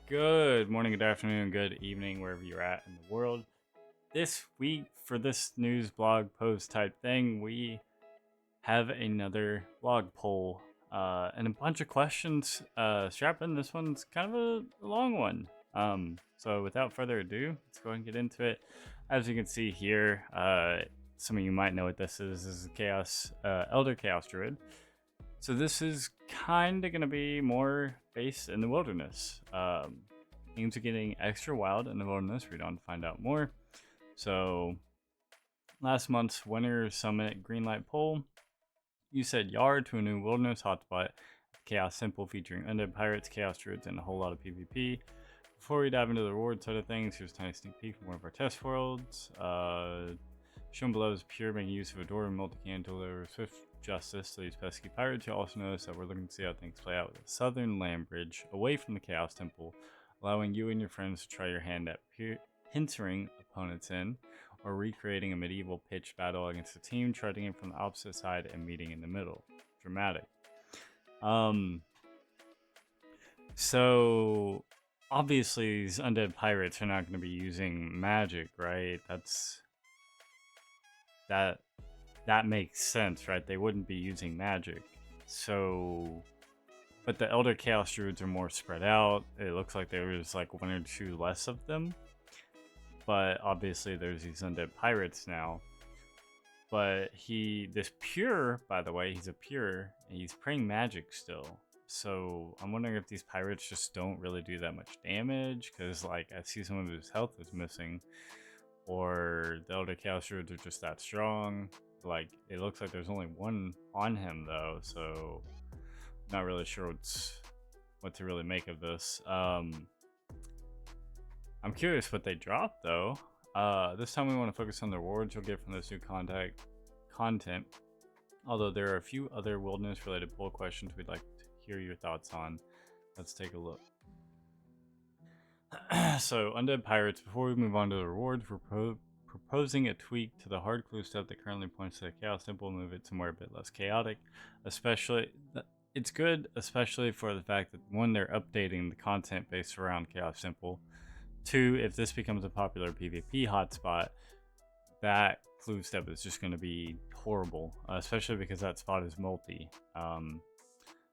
Good morning, good afternoon, good evening, wherever you're at in the world. This week, for this news blog post type thing, we have another blog poll and a bunch of questions. Strap in, this one's kind of a long one. So without further ado, let's go ahead and get into it. As you can see here, some of you might know what this is. This is Chaos, Elder Chaos Druid. So this is kind of going to be more based in the wilderness. Themes are getting extra wild in the wilderness. Read on to find out more. So last month's Winter Summit Greenlight poll, you said yard to a new wilderness hotspot. Chaos Simple featuring undead pirates, chaos druids, and a whole lot of PvP. Before we dive into the reward side of things, here's a tiny sneak peek from one of our test worlds. Shown below is pure making use of a door and multi-can to deliver swift justice to these pesky pirates. You'll also notice that we're looking to see how things play out with a southern land bridge away from the Chaos Temple, allowing you and your friends to try your hand at hindering opponents in, or recreating a medieval pitched battle against a team charging in from the opposite side and meeting in the middle. Dramatic. So obviously these undead pirates are not going to be using magic, right? That makes sense, right? They wouldn't be using magic. So, but the Elder Chaos Druids are more spread out. It looks like there was like one or two less of them. But obviously there's these undead pirates now. But this pure, by the way, he's a pure, and he's praying magic still. So I'm wondering if these pirates just don't really do that much damage, because like I see some of his health is missing, or the Elder Chaos Druids are just that strong. Like it looks like there's only one on him though, so not really sure what to really make of this. I'm curious what they dropped though. This time we want to focus on the rewards you'll get from this new content. Although there are a few other wilderness related poll questions we'd like to hear your thoughts on. Let's take a look. So, Undead Pirates, before we move on to the rewards, we're proposing a tweak to the hard clue step that currently points to the Chaos Temple, move it somewhere a bit less chaotic. It's good, especially for the fact that one, they're updating the content based around Chaos Temple. Two, if this becomes a popular PvP hotspot, that clue step is just going to be horrible, especially because that spot is multi.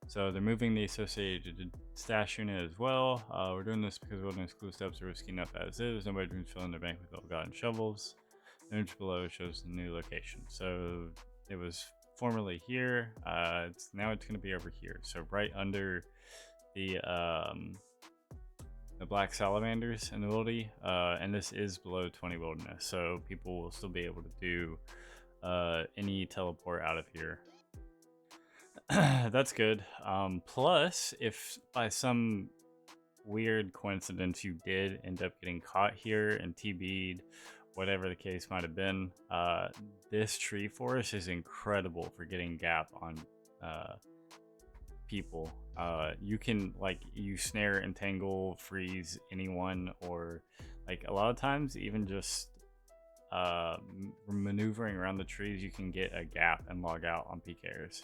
So they're moving the associated stash unit as well. We're doing this because wilderness clue steps are risky enough as is. Nobody dreams filling their bank with ill-gotten shovels. The image below shows the new location. So it was formerly here. Now it's going to be over here. So right under the black salamanders in the wildy, and this is below 20 wilderness, so people will still be able to do any teleport out of here. That's good. Plus, if by some weird coincidence you did end up getting caught here and TB'd, whatever the case might have been, this tree forest is incredible for getting gap on people. You can you snare, entangle, freeze anyone, or like a lot of times even just maneuvering around the trees, you can get a gap and log out on PKers.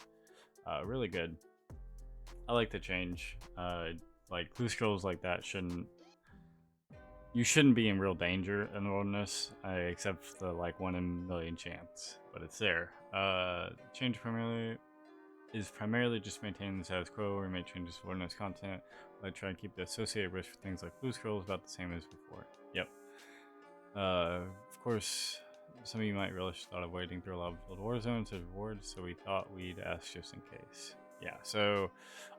Really good. I like the change. Like clue scrolls like that you shouldn't be in real danger in the wilderness, except for the 1 in a million chance, but it's there. Change primarily just maintaining the status quo. We made changes to wilderness content. I try and keep the associated risk for things like blue scrolls about the same as before. Yep. Of course, some of you might relish the thought of wading through a lava-filled war zone as rewards, so we thought we'd ask just in case. Yeah, so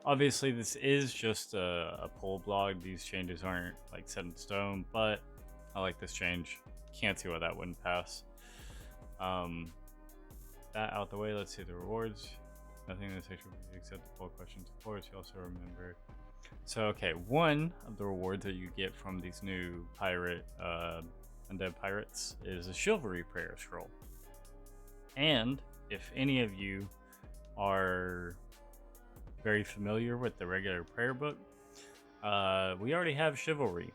obviously this is just a poll blog. These changes aren't set in stone, but I like this change. Can't see why that wouldn't pass. That out the way, let's see the rewards. Nothing in this section except the poll questions. Of course, you also remember. So, okay, one of the rewards that you get from these new undead pirates is a chivalry prayer scroll. And if any of you are very familiar with the regular prayer book, we already have chivalry.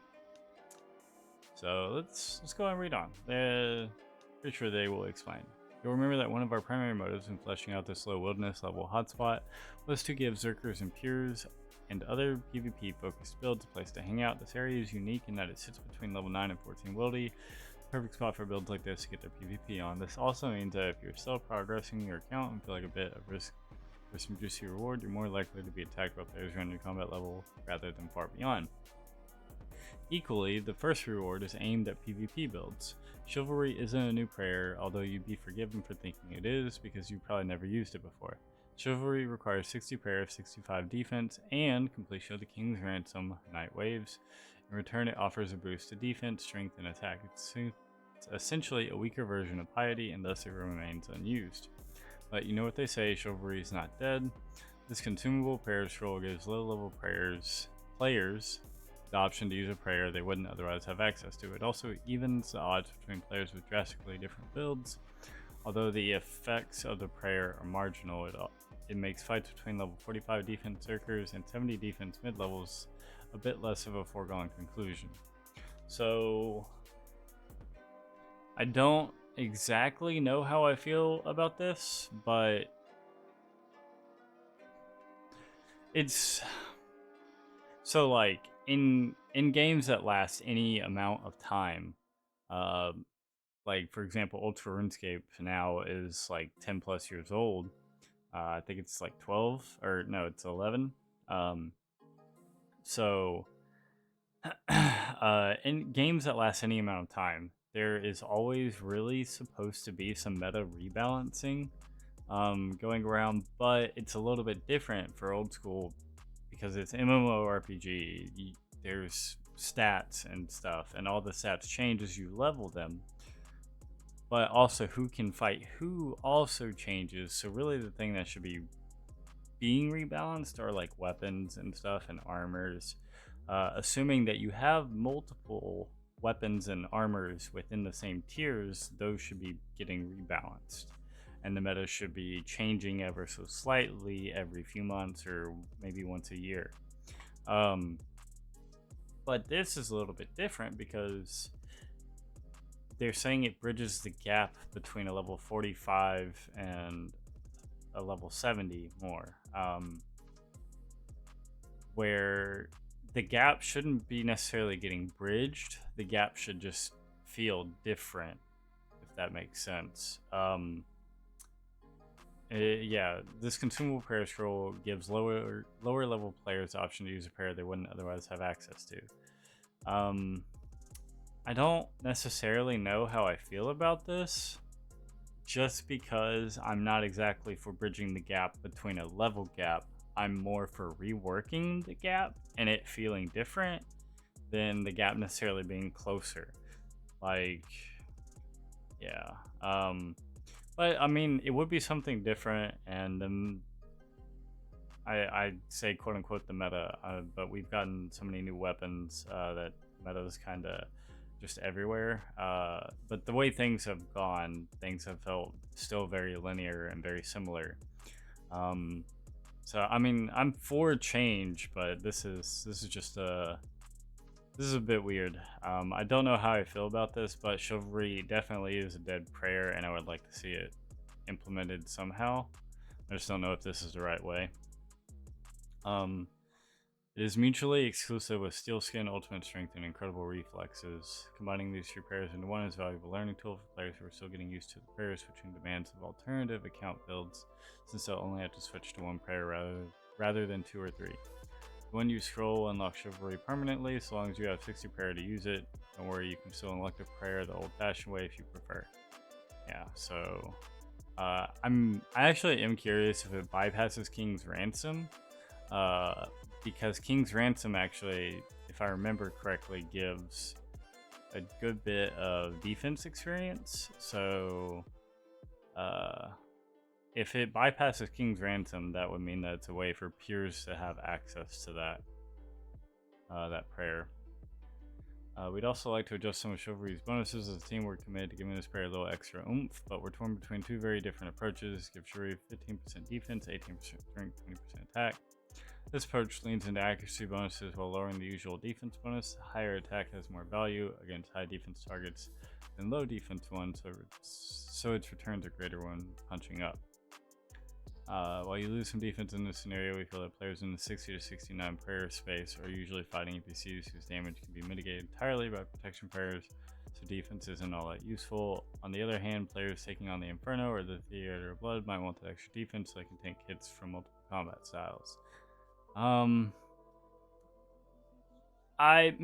So let's go and read on. Pretty sure they will explain. You'll remember that one of our primary motives in fleshing out this low wilderness level hotspot was to give Zerkers and Pures and other PvP focused builds, a place to hang out. This area is unique in that it sits between level 9 and 14 wildy. Perfect spot for builds like this to get their PvP on. This also means that if you're still progressing your account and feel like a bit of risk for some juicy reward, you're more likely to be attacked by players running combat level rather than far beyond. Equally, the first reward is aimed at PvP builds. Chivalry isn't a new prayer, although you'd be forgiven for thinking it is because you probably never used it before. Chivalry requires 60 prayer, 65 defense, and completion of the King's Ransom Night Waves. In return, it offers a boost to defense, strength, and attack. It's essentially a weaker version of piety, and thus it remains unused. But you know what they say, chivalry is not dead. This consumable prayer scroll gives low-level players the option to use a prayer they wouldn't otherwise have access to. It also evens the odds between players with drastically different builds. Although the effects of the prayer are marginal, it makes fights between level 45 defense Zerkers and 70 defense mid-levels a bit less of a foregone conclusion. So I don't exactly know how I feel about this, but it's so like in games that last any amount of time, like for example Ultra RuneScape now is like 10 plus years old. I think it's like 12 or no, it's 11. So in games that last any amount of time, there is always really supposed to be some meta rebalancing going around, but it's a little bit different for old school because it's MMORPG. There's stats and stuff, and all the stats change as you level them. But also who can fight who also changes. So really the thing that should be being rebalanced are like weapons and stuff and armors. Assuming that you have multiple weapons and armors within the same tiers, those should be getting rebalanced. And the meta should be changing ever so slightly every few months or maybe once a year. But this is a little bit different because they're saying it bridges the gap between a level 45 and a level 70 more. Where the gap shouldn't be necessarily getting bridged. The gap should just feel different, if that makes sense. Yeah, this consumable prayer scroll gives lower level players the option to use a prayer they wouldn't otherwise have access to. I don't necessarily know how I feel about this, just because I'm not exactly for bridging the gap between a level gap. I'm more for reworking the gap and it feeling different than the gap necessarily being closer. Like, yeah. But I mean, it would be something different, and I say quote unquote the meta, but we've gotten so many new weapons that meta's kind of just everywhere. But the way things have gone, things have felt still very linear and very similar. So I mean, I'm for change, but this is just this is a bit weird. I don't know how I feel about this, but chivalry definitely is a dead prayer, and I would like to see it implemented somehow. I just don't know if this is the right way. It is mutually exclusive with Steel Skin, Ultimate Strength, and Incredible Reflexes. Combining these three prayers into one is a valuable learning tool for players who are still getting used to the prayer switching demands of alternative account builds, since they'll only have to switch to one prayer rather than 2 or 3. When you scroll, unlock Chivalry permanently, so long as you have 60 prayer to use it. Don't worry, you can still unlock the prayer the old-fashioned way if you prefer. Yeah, so I actually am curious if it bypasses King's Ransom, because King's Ransom actually, if I remember correctly, gives a good bit of defense experience. So if it bypasses King's Ransom, that would mean that it's a way for peers to have access to that prayer. We'd also like to adjust some of Chivalry's bonuses. As a team, we're committed to giving this prayer a little extra oomph, but we're torn between two very different approaches. Give Chivalry 15% defense, 18% strength, 20% attack. This approach leans into accuracy bonuses while lowering the usual defense bonus. Higher attack has more value against high defense targets than low defense ones, so its returns are greater when punching up. While you lose some defense in this scenario, we feel that players in the 60 to 69 prayer space are usually fighting NPCs whose damage can be mitigated entirely by protection prayers, so defense isn't all that useful. On the other hand, players taking on the Inferno or the Theater of Blood might want that extra defense so they can tank hits from multiple combat styles. I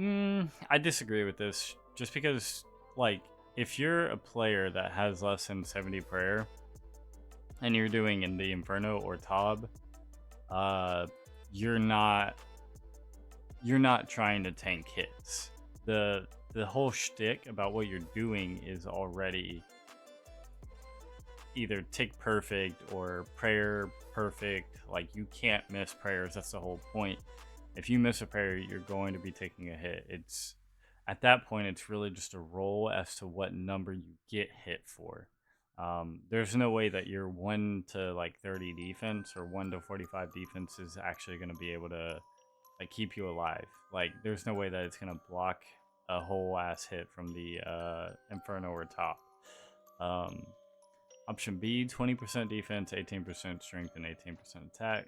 disagree with this, just because, like, if you're a player that has less than 70 prayer and you're doing in the Inferno or Tob, uh, you're not trying to tank hits. The whole shtick about what you're doing is already either tick perfect or prayer perfect. Like, you can't miss prayers. That's the whole point. If you miss a prayer, you're going to be taking a hit. It's at that point, it's really just a roll as to what number you get hit for. There's no way that your 1 to like 30 defense or 1 to 45 defense is actually going to be able to like keep you alive. Like, there's no way that it's going to block a whole ass hit from the Inferno or Top. Option B, 20% defense, 18% strength, and 18% attack.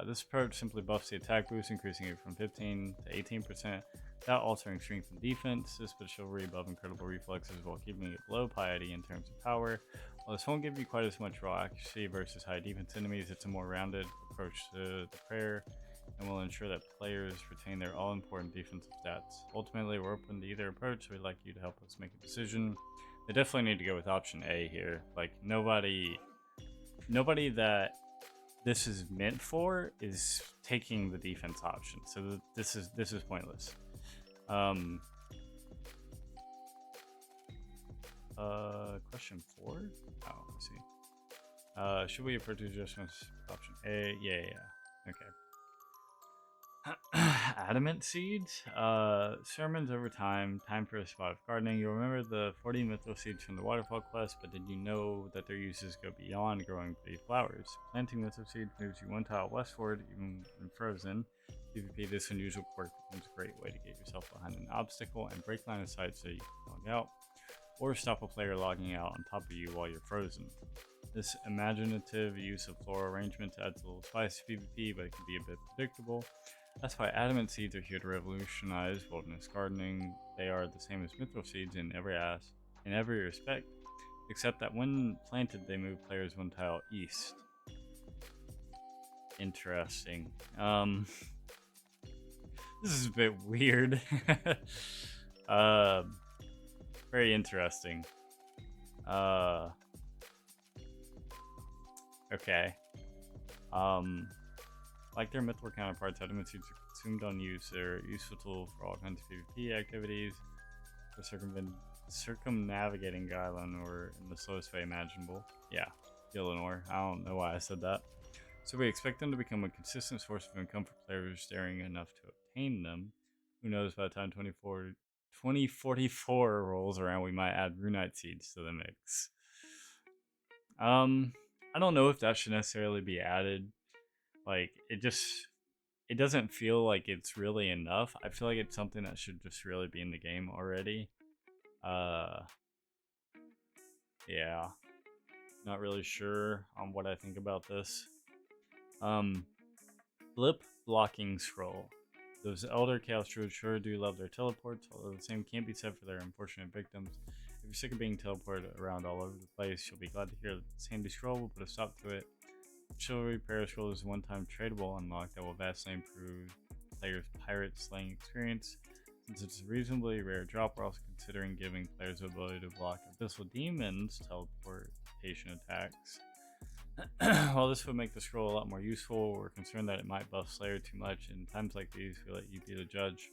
This approach simply buffs the attack boost, increasing it from 15 to 18% without altering strength and defense. This puts chivalry above incredible reflexes while keeping it below piety in terms of power. While this won't give you quite as much raw accuracy versus high defense enemies, it's a more rounded approach to the prayer and will ensure that players retain their all-important defensive stats. Ultimately, we're open to either approach, so we'd like you to help us make a decision. They definitely need to go with option A here. Like, nobody that this is meant for is taking the defense option, so this is pointless. Question 4. Oh, I see. Should we approach adjustments? Option A. Yeah. Okay. Adamant seeds. Sermons over time for a spot of gardening. You'll remember the 40 mithril seeds from the waterfall quest, but did you know that their uses go beyond growing pretty flowers? Planting mithril seeds moves you 1 tile westward, even when frozen. PvP, this unusual quirk becomes a great way to get yourself behind an obstacle and break line of sight so you can log out, or stop a player logging out on top of you while you're frozen. This imaginative use of floral arrangements adds a little spice to PvP, but it can be a bit predictable. That's why adamant seeds are here to revolutionize wilderness gardening. They are the same as mithril seeds in every respect, except that when planted, they move players 1 tile east. Interesting. This is a bit weird. Very interesting. Okay. Like their mithril counterparts, adamant seeds are consumed on use. They're a useful tool for all kinds of PvP activities, for circumnavigating Gylon, or in the slowest way imaginable. Yeah, Gillinor. I don't know why I said that. So we expect them to become a consistent source of income for players daring enough to obtain them. Who knows, by the time 2044 rolls around, we might add runite seeds to the mix. I don't know if that should necessarily be added. Like, it doesn't feel like it's really enough. I feel like it's something that should just really be in the game already. Yeah, not really sure on what I think about this. Blip blocking scroll. Those elder chaos druids sure do love their teleports, although the same can't be said for their unfortunate victims. If you're sick of being teleported around all over the place, you'll be glad to hear that this handy scroll will put a stop to it. Chivalry Prayer Scroll is a one-time tradable unlock that will vastly improve players' pirate slaying experience. Since it's a reasonably rare drop, we're also considering giving players the ability to block Abyssal Demons' teleportation attacks. While this would make the scroll a lot more useful, we're concerned that it might buff Slayer too much. In times like these, we let you be the judge.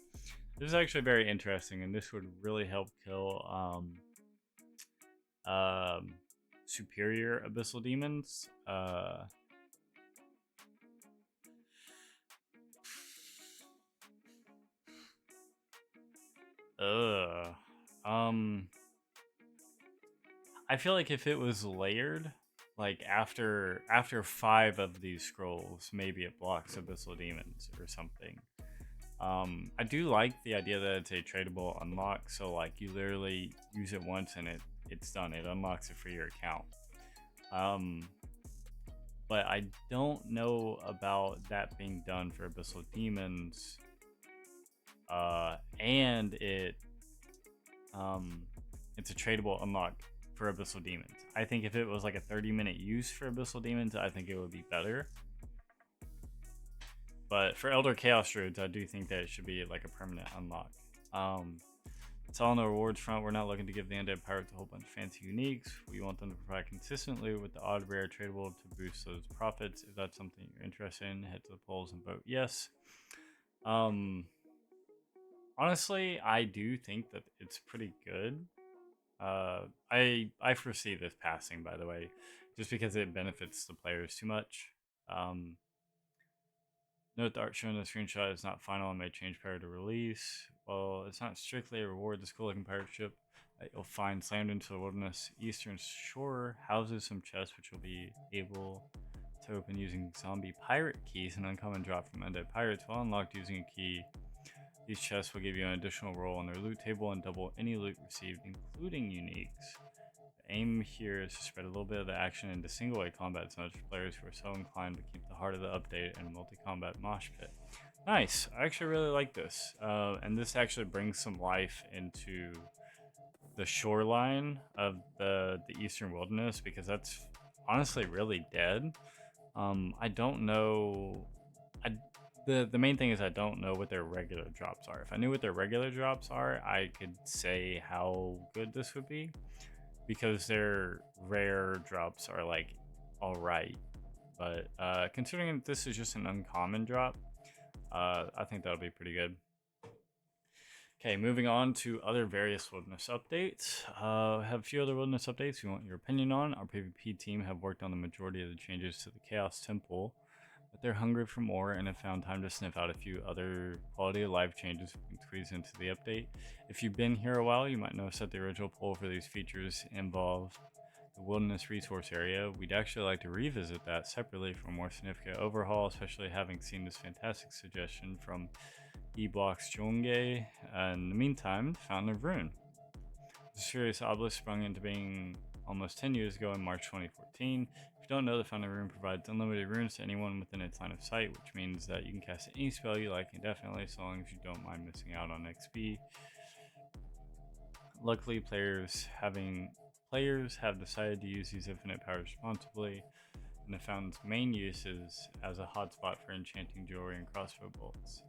This is actually very interesting, and this would really help kill superior Abyssal Demons. I feel like if it was layered, like after 5 of these scrolls, maybe it blocks Abyssal Demons or something. I do like the idea that it's a tradable unlock, so like you literally use it once and it's done. It unlocks it for your account. but I don't know about that being done for Abyssal Demons. And um, it's a tradable unlock for Abyssal Demons. I think if it was like a 30-minute use for Abyssal Demons, I think it would be better. But for Elder Chaos Druids, I do think that it should be like a permanent unlock. It's all on the rewards front. We're not looking to give the Undead Pirates a whole bunch of fancy uniques. We want them to provide consistently with the odd rare tradable to boost those profits. If that's something you're interested in, head to the polls and vote yes. Honestly, I do think that it's pretty good. I foresee this passing, by the way, just because it benefits the players too much. Note the art shown in the screenshot is not final and may change prior to release. Well, it's not strictly a reward. This cool looking pirate ship that you'll find slammed into the wilderness eastern shore houses some chests which will be able to open using zombie pirate keys, an uncommon drop from undead pirates. While unlocked using a key, these chests will give you an additional roll on their loot table and double any loot received, including uniques. The aim here is to spread a little bit of the action into single-way combat so much for players who are so inclined to keep the heart of the update in a multi-combat mosh pit. Nice. I actually really like this. And this actually brings some life into the shoreline of the eastern wilderness, because that's honestly really dead. I don't know. The main thing is I don't know what their regular drops are. If I knew what their regular drops are, I could say how good this would be, because their rare drops are like alright. But considering that this is just an uncommon drop, I think that'll be pretty good. Okay, moving on to other various wilderness updates. Have a few other wilderness updates we want your opinion on. Our PvP team have worked on the majority of the changes to the Chaos Temple, but they're hungry for more and have found time to sniff out a few other quality of life changes we can squeeze into the update. If you've been here a while, you might notice that the original poll for these features involve the wilderness resource area. We'd actually like to revisit that separately for a more significant overhaul, especially having seen this fantastic suggestion from E-Blocks Jonge. In the meantime, Fountain of Ruin. The Serious Obelisk sprung into being almost 10 years ago in March 2014. If you don't know, the Fountain of Ruin provides unlimited runes to anyone within its line of sight, which means that you can cast any spell you like indefinitely, so long as you don't mind missing out on XP. Luckily, players have decided to use these infinite powers responsibly, and the Fountain's main use is as a hotspot for enchanting jewelry and crossbow bolts.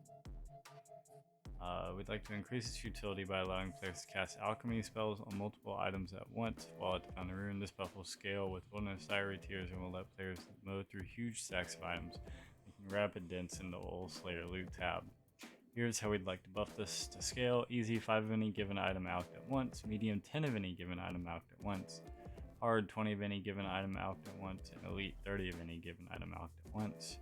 We'd like to increase its utility by allowing players to cast alchemy spells on multiple items at once while at the Fountain of Ruin. This buff will scale with wilderness diary tiers and will let players mow through huge stacks of items, making rapid dents in the Old Slayer loot tab. Here's how we'd like to buff this to scale. Easy 5 of any given item alched at once, medium 10 of any given item alched at once, hard 20 of any given item alched at once, and elite 30 of any given item alched at once.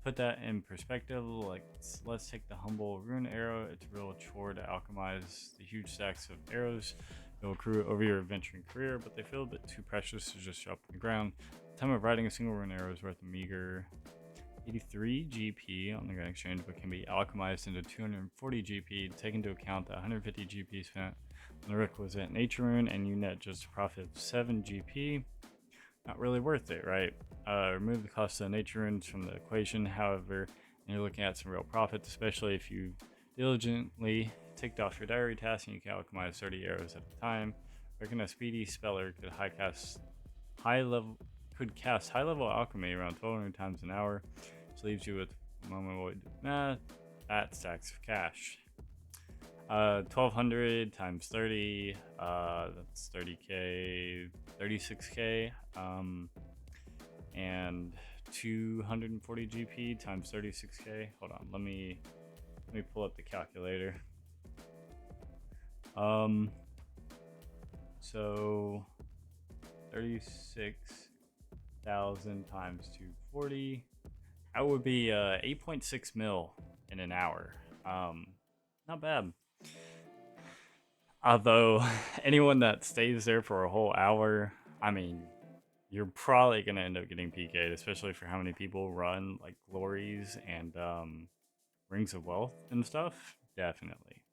Put that in perspective, like let's take the humble rune arrow. It's a real chore to alchemize the huge stacks of arrows that will accrue over your adventuring career, but they feel a bit too precious to just drop on the ground. The time of writing a single rune arrow is worth a meager 83 GP on the Grand Exchange, but can be alchemized into 240 GP. Take into account that 150 GP spent on the requisite nature rune, and you net just a profit of 7 GP. Not really worth it, right? Remove the cost of the nature runes from the equation, however, and you're looking at some real profits, especially if you diligently ticked off your diary task and you can alchemize 30 arrows at a time. Reckon a speedy speller could cast high level alchemy around 1200 times an hour, which leaves you with that stacks of cash. 1200 times 30, that's 30k, 36k, and 240 GP times 36k. Hold on, let me pull up the calculator. So 36,000 times 240, that would be 8.6 mil in an hour. Not bad. Although anyone that stays there for a whole hour, I mean, you're probably gonna end up getting PK'd, especially for how many people run like glories and rings of wealth and stuff. Definitely.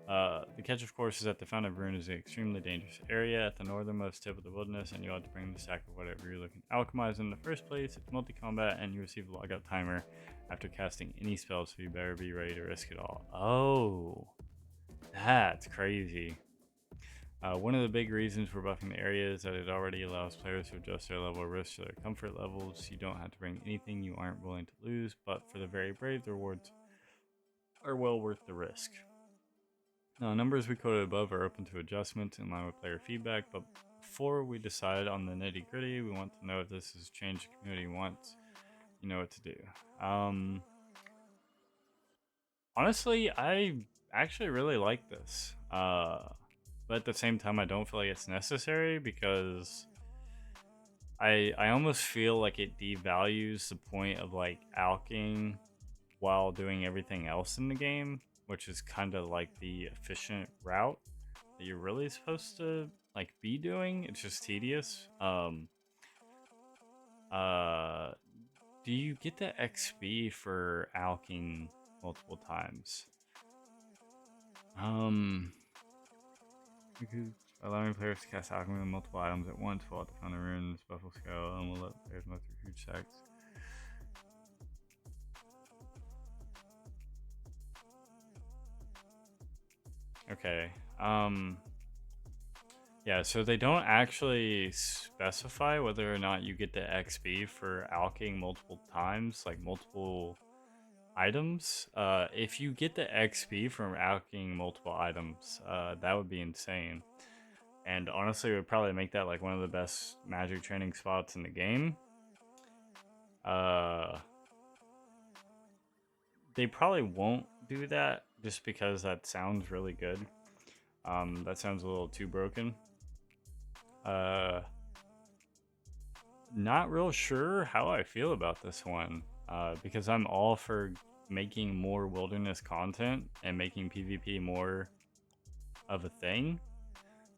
The catch, of course, is that the Fountain of Ruin is an extremely dangerous area at the northernmost tip of the wilderness, and you ought to bring the stack of whatever you're looking to alchemize in the first place. It's multi-combat, and you receive a logout timer after casting any spells, so you better be ready to risk it all. Oh, that's crazy. One of the big reasons for buffing the area is that it already allows players to adjust their level of risk to their comfort levels. You don't have to bring anything you aren't willing to lose, but for the very brave, the rewards are well worth the risk. Now, numbers we quoted above are open to adjustment in line with player feedback, but before we decide on the nitty gritty, we want to know if this is a change the community wants. You know what to do. Honestly, I actually really like this. But at the same time, I don't feel like it's necessary because I almost feel like it devalues the point of like alking while doing everything else in the game, which is kind of like the efficient route that you're really supposed to like be doing. It's just tedious. Do you get the XP for alking multiple times? Allowing players to cast alchemy on multiple items at once while at the Fountain of Ruins buffalo scale, and will let players move through huge stacks. Okay. Yeah, so they don't actually specify whether or not you get the XP for alking multiple times, like multiple items. If you get the XP from alking multiple items, that would be insane. And honestly, it would probably make that like one of the best magic training spots in the game. They probably won't do that just because that sounds really good. That sounds a little too broken. Not real sure how I feel about this one, because I'm all for making more wilderness content and making PvP more of a thing.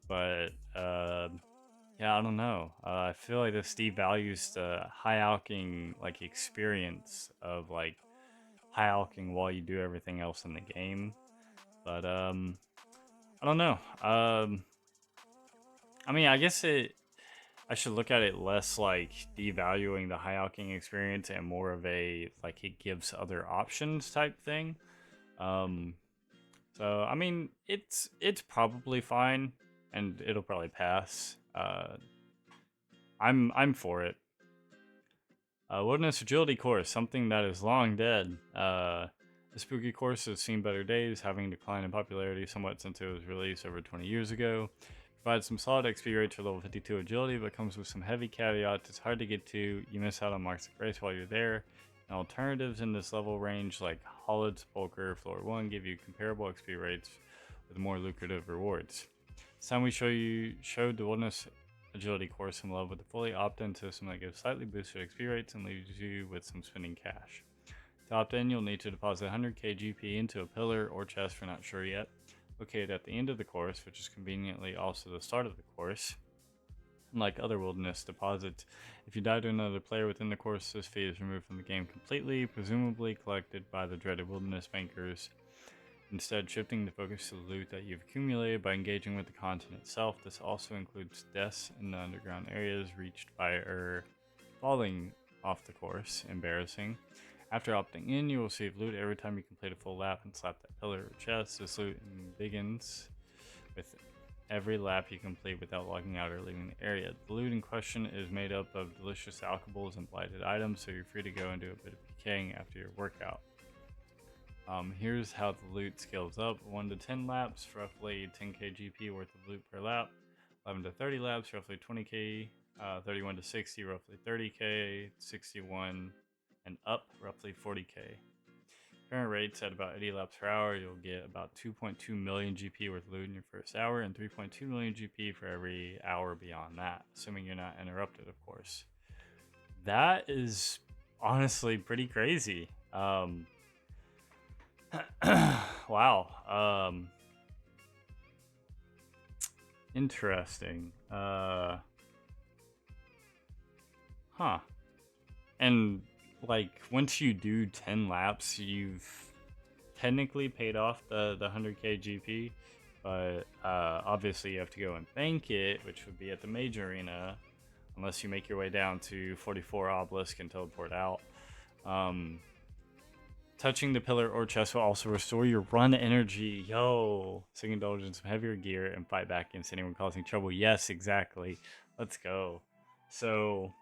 But yeah, I don't know. I feel like this devalues the high alking like experience of like high alking while you do everything else in the game. But I don't know. I mean, I guess I should look at it less like devaluing the high alking experience and more of a like it gives other options type thing. So I mean, it's probably fine and it'll probably pass. I'm for it. Wilderness Agility Course, something that is long dead. The spooky course has seen better days, having declined in popularity somewhat since it was released over 20 years ago. Provides some solid XP rates for level 52 agility, but comes with some heavy caveats. It's hard to get to, you miss out on marks of grace while you're there, and alternatives in this level range like Hollid Sepulchre Floor 1 give you comparable XP rates with more lucrative rewards. It's time we showed the Wilderness Agility course some love with a fully opt-in system that gives slightly boosted XP rates and leaves you with some spending cash. To opt in, you'll need to deposit 100k GP into a pillar or chest for not sure yet, located at the end of the course, which is conveniently also the start of the course. Unlike other wilderness deposits, if you die to another player within the course, this fee is removed from the game completely, presumably collected by the dreaded wilderness bankers. Instead, shifting the focus to the loot that you've accumulated by engaging with the content itself. This also includes deaths in the underground areas reached by falling off the course. Embarrassing. After opting in, you will receive loot every time you complete a full lap and slap that pillar or chest. This loot begins with every lap you complete without logging out or leaving the area. The loot in question is made up of delicious alcohols and blighted items, so you're free to go and do a bit of PKing after your workout. Here's how the loot scales up. 1 to 10 laps, roughly 10k GP worth of loot per lap. 11 to 30 laps, roughly 20k. 31 to 60, roughly 30k. 61 and up, roughly 40k. Current rates at about 80 laps per hour, you'll get about 2.2 million GP worth of loot in your first hour, and 3.2 million GP for every hour beyond that, assuming you're not interrupted, of course. That is honestly pretty crazy. Wow. Interesting. And like once you do 10 laps, you've technically paid off the 100k GP, but obviously you have to go and bank it, which would be at the major arena, unless you make your way down to 44 obelisk and teleport out. Touching the pillar or chest will also restore your run energy. Yo, sing indulgence some heavier gear and fight back against anyone causing trouble. Yes, exactly. Let's go. So,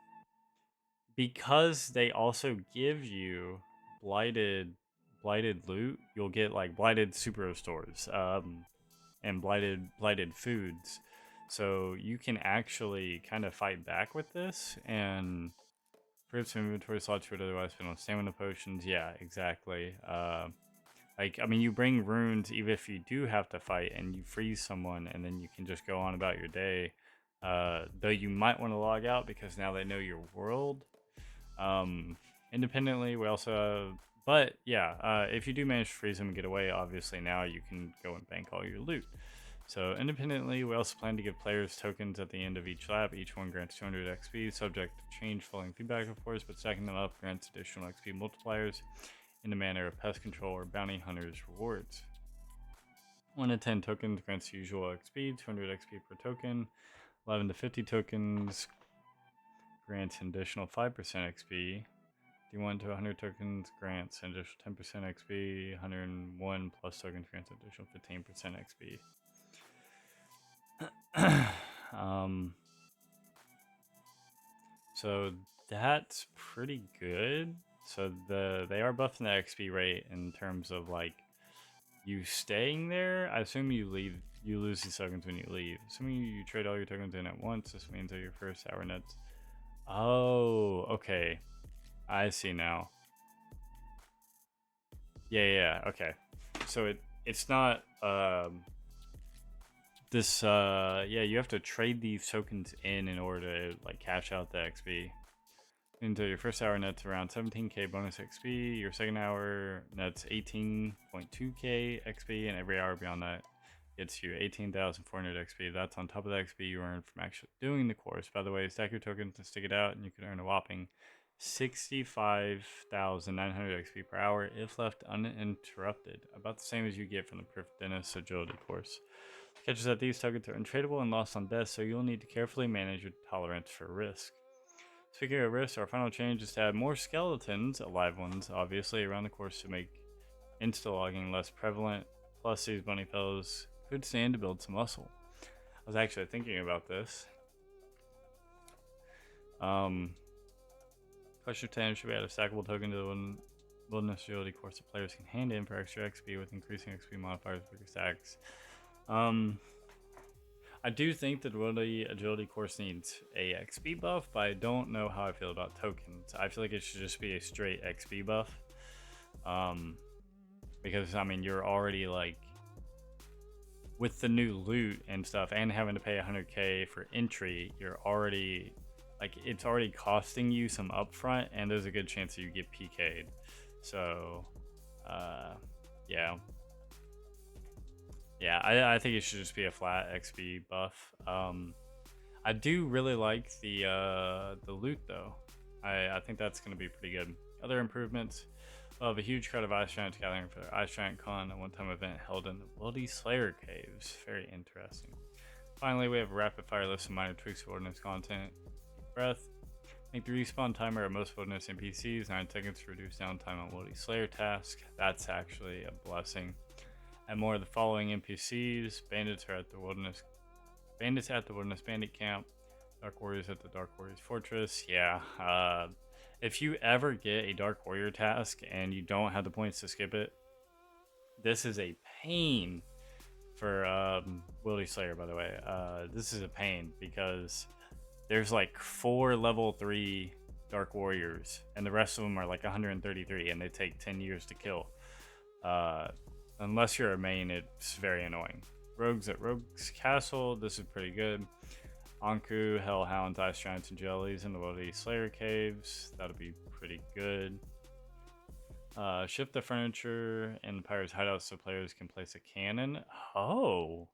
because they also give you blighted loot, you'll get like blighted super restores, and blighted foods. So you can actually kind of fight back with this and fruits some inventory slots would otherwise spend on stamina potions. Yeah, exactly. Like, I mean, you bring runes even if you do have to fight and you freeze someone and then you can just go on about your day. Though you might want to log out because now they know your world. Independently, we also but yeah, if you do manage to freeze them and get away, obviously now you can go and bank all your loot. So independently, we also plan to give players tokens at the end of each lap. Each one grants 200 XP, subject to change following feedback, of course, but stacking them up grants additional XP multipliers in the manner of pest control or bounty hunters rewards. 1 to 10 tokens grants usual XP, 200 XP per token. 11 to 50 tokens grants an additional 5% XP. D1 to 100 tokens grants an additional 10% XP. 101 plus tokens grants an additional 15% XP. So that's pretty good. So they are buffing the XP rate in terms of like you staying there. I assume you lose these tokens when you leave. Assuming you trade all your tokens in at once, this means that your first hour nets. Oh, okay. I see now. Yeah, okay. So it's not this yeah, you have to trade these tokens in order to like cash out the XP. Until your first hour nets around 17k bonus XP, your second hour nets 18.2k XP, and every hour beyond that gets you 18,400 XP. That's on top of the XP you earn from actually doing the course. By the way, stack your tokens and stick it out, and you can earn a whopping 65,900 XP per hour if left uninterrupted. About the same as you get from the Perfect Dentist Agility course. Catches that these tokens are untradeable and lost on death, so you'll need to carefully manage your tolerance for risk. Speaking of risk, our final change is to add more skeletons, alive ones, obviously, around the course to make insta-logging less prevalent. Plus, these bunny fellows could stand to build some muscle. I was actually thinking about this. Question 10 should we add a stackable token to the wilderness agility course that players can hand in for extra XP with increasing XP modifiers with bigger stacks. I do think that the agility course needs a XP buff, but I don't know how I feel about tokens. I feel like it should just be a straight XP buff. Because I mean, you're already like with the new loot and stuff, and having to pay 100k for entry, you're already like it's already costing you some upfront, and there's a good chance that you get PK'd. So, yeah. Yeah, I think it should just be a flat XP buff. I do really like the loot though. I think that's going to be pretty good. Other improvements of a huge crowd of Ice Giants gathering for their Ice Giant Con, a one-time event held in the Bloody Slayer Caves. Very interesting. Finally, we have a rapid fire list of minor tweaks to Wilderness content. Breath. Make the respawn timer at most Wilderness NPCs 9 seconds to reduce downtime on Bloody Slayer task. That's actually a blessing. And more of the following NPCs. Bandits at the Wilderness Bandit Camp. Dark Warriors at the Dark Warriors Fortress. Yeah. If you ever get a Dark Warrior task and you don't have the points to skip it, this is a pain for Wildy Slayer, by the way. This is a pain because there's like 4 level 3 Dark Warriors and the rest of them are like 133 and they take 10 years to kill. Unless you're a main, it's very annoying. Rogues at Rogue's Castle, this is pretty good. Anku, Hellhounds, Ice Giants, and Jellies in the Bloody Slayer Caves, that'll be pretty good. Shift the furniture in the Pirate's Hideout so players can place a cannon. Oh,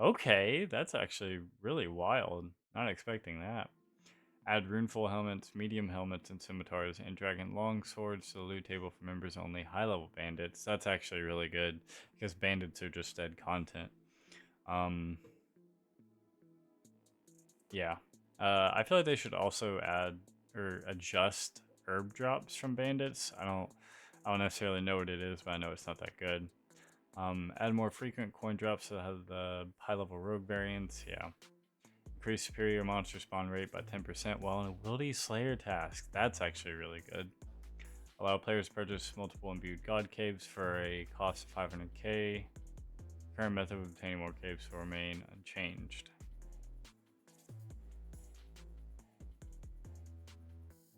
okay, that's actually really wild. Not expecting that. Add runeful helmets, medium helmets, and scimitars, and dragon long swords to the loot table for members only. High level bandits. That's actually really good because bandits are just dead content. Yeah. I feel like they should also add or adjust herb drops from bandits. I don't necessarily know what it is, but I know it's not that good. Add more frequent coin drops that have the high level rogue variants. Yeah. Increase superior monster spawn rate by 10% while in a Wildy Slayer task. That's actually really good. Allow players to purchase multiple imbued god caves for a cost of 500k. Current method of obtaining more caves will remain unchanged.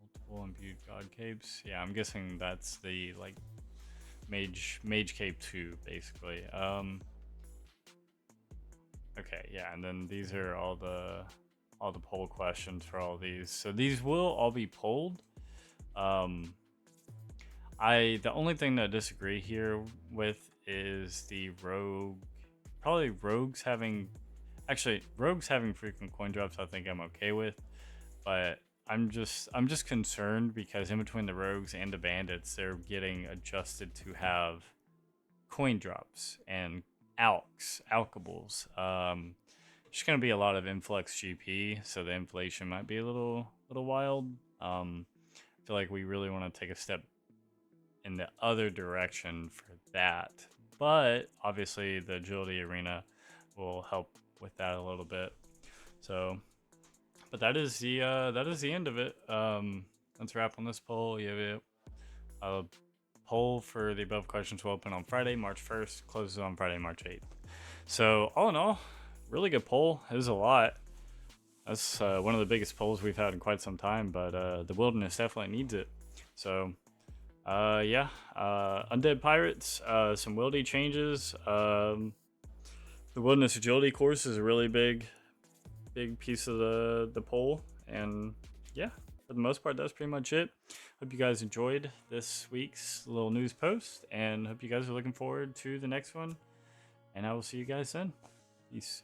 Multiple imbued god caves. Yeah, I'm guessing that's the like mage cave 2 basically. Okay, yeah, and then these are all the poll questions for all these. So these will all be polled. The only thing that I disagree here with is the rogue. Probably rogues having frequent coin drops. I think I'm okay with, but I'm just concerned because in between the rogues and the bandits, they're getting adjusted to have coin drops and alkables. Just gonna be a lot of influx GP, so the inflation might be a little wild. I feel like we really want to take a step in the other direction for that, but obviously the agility arena will help with that a little bit. So, but that is the end of it. Let's wrap on this poll. You have a poll for the above questions will open on Friday, March 1st, closes on Friday, March 8th. So all in all, really good poll. It was a lot. That's one of the biggest polls we've had in quite some time, but the wilderness definitely needs it. So yeah, Undead Pirates, some wildy changes. The Wilderness Agility course is a really big piece of the poll, and yeah, for the most part, that's pretty much it. Hope you guys enjoyed this week's little news post, and hope you guys are looking forward to the next one. And I will see you guys then. Peace.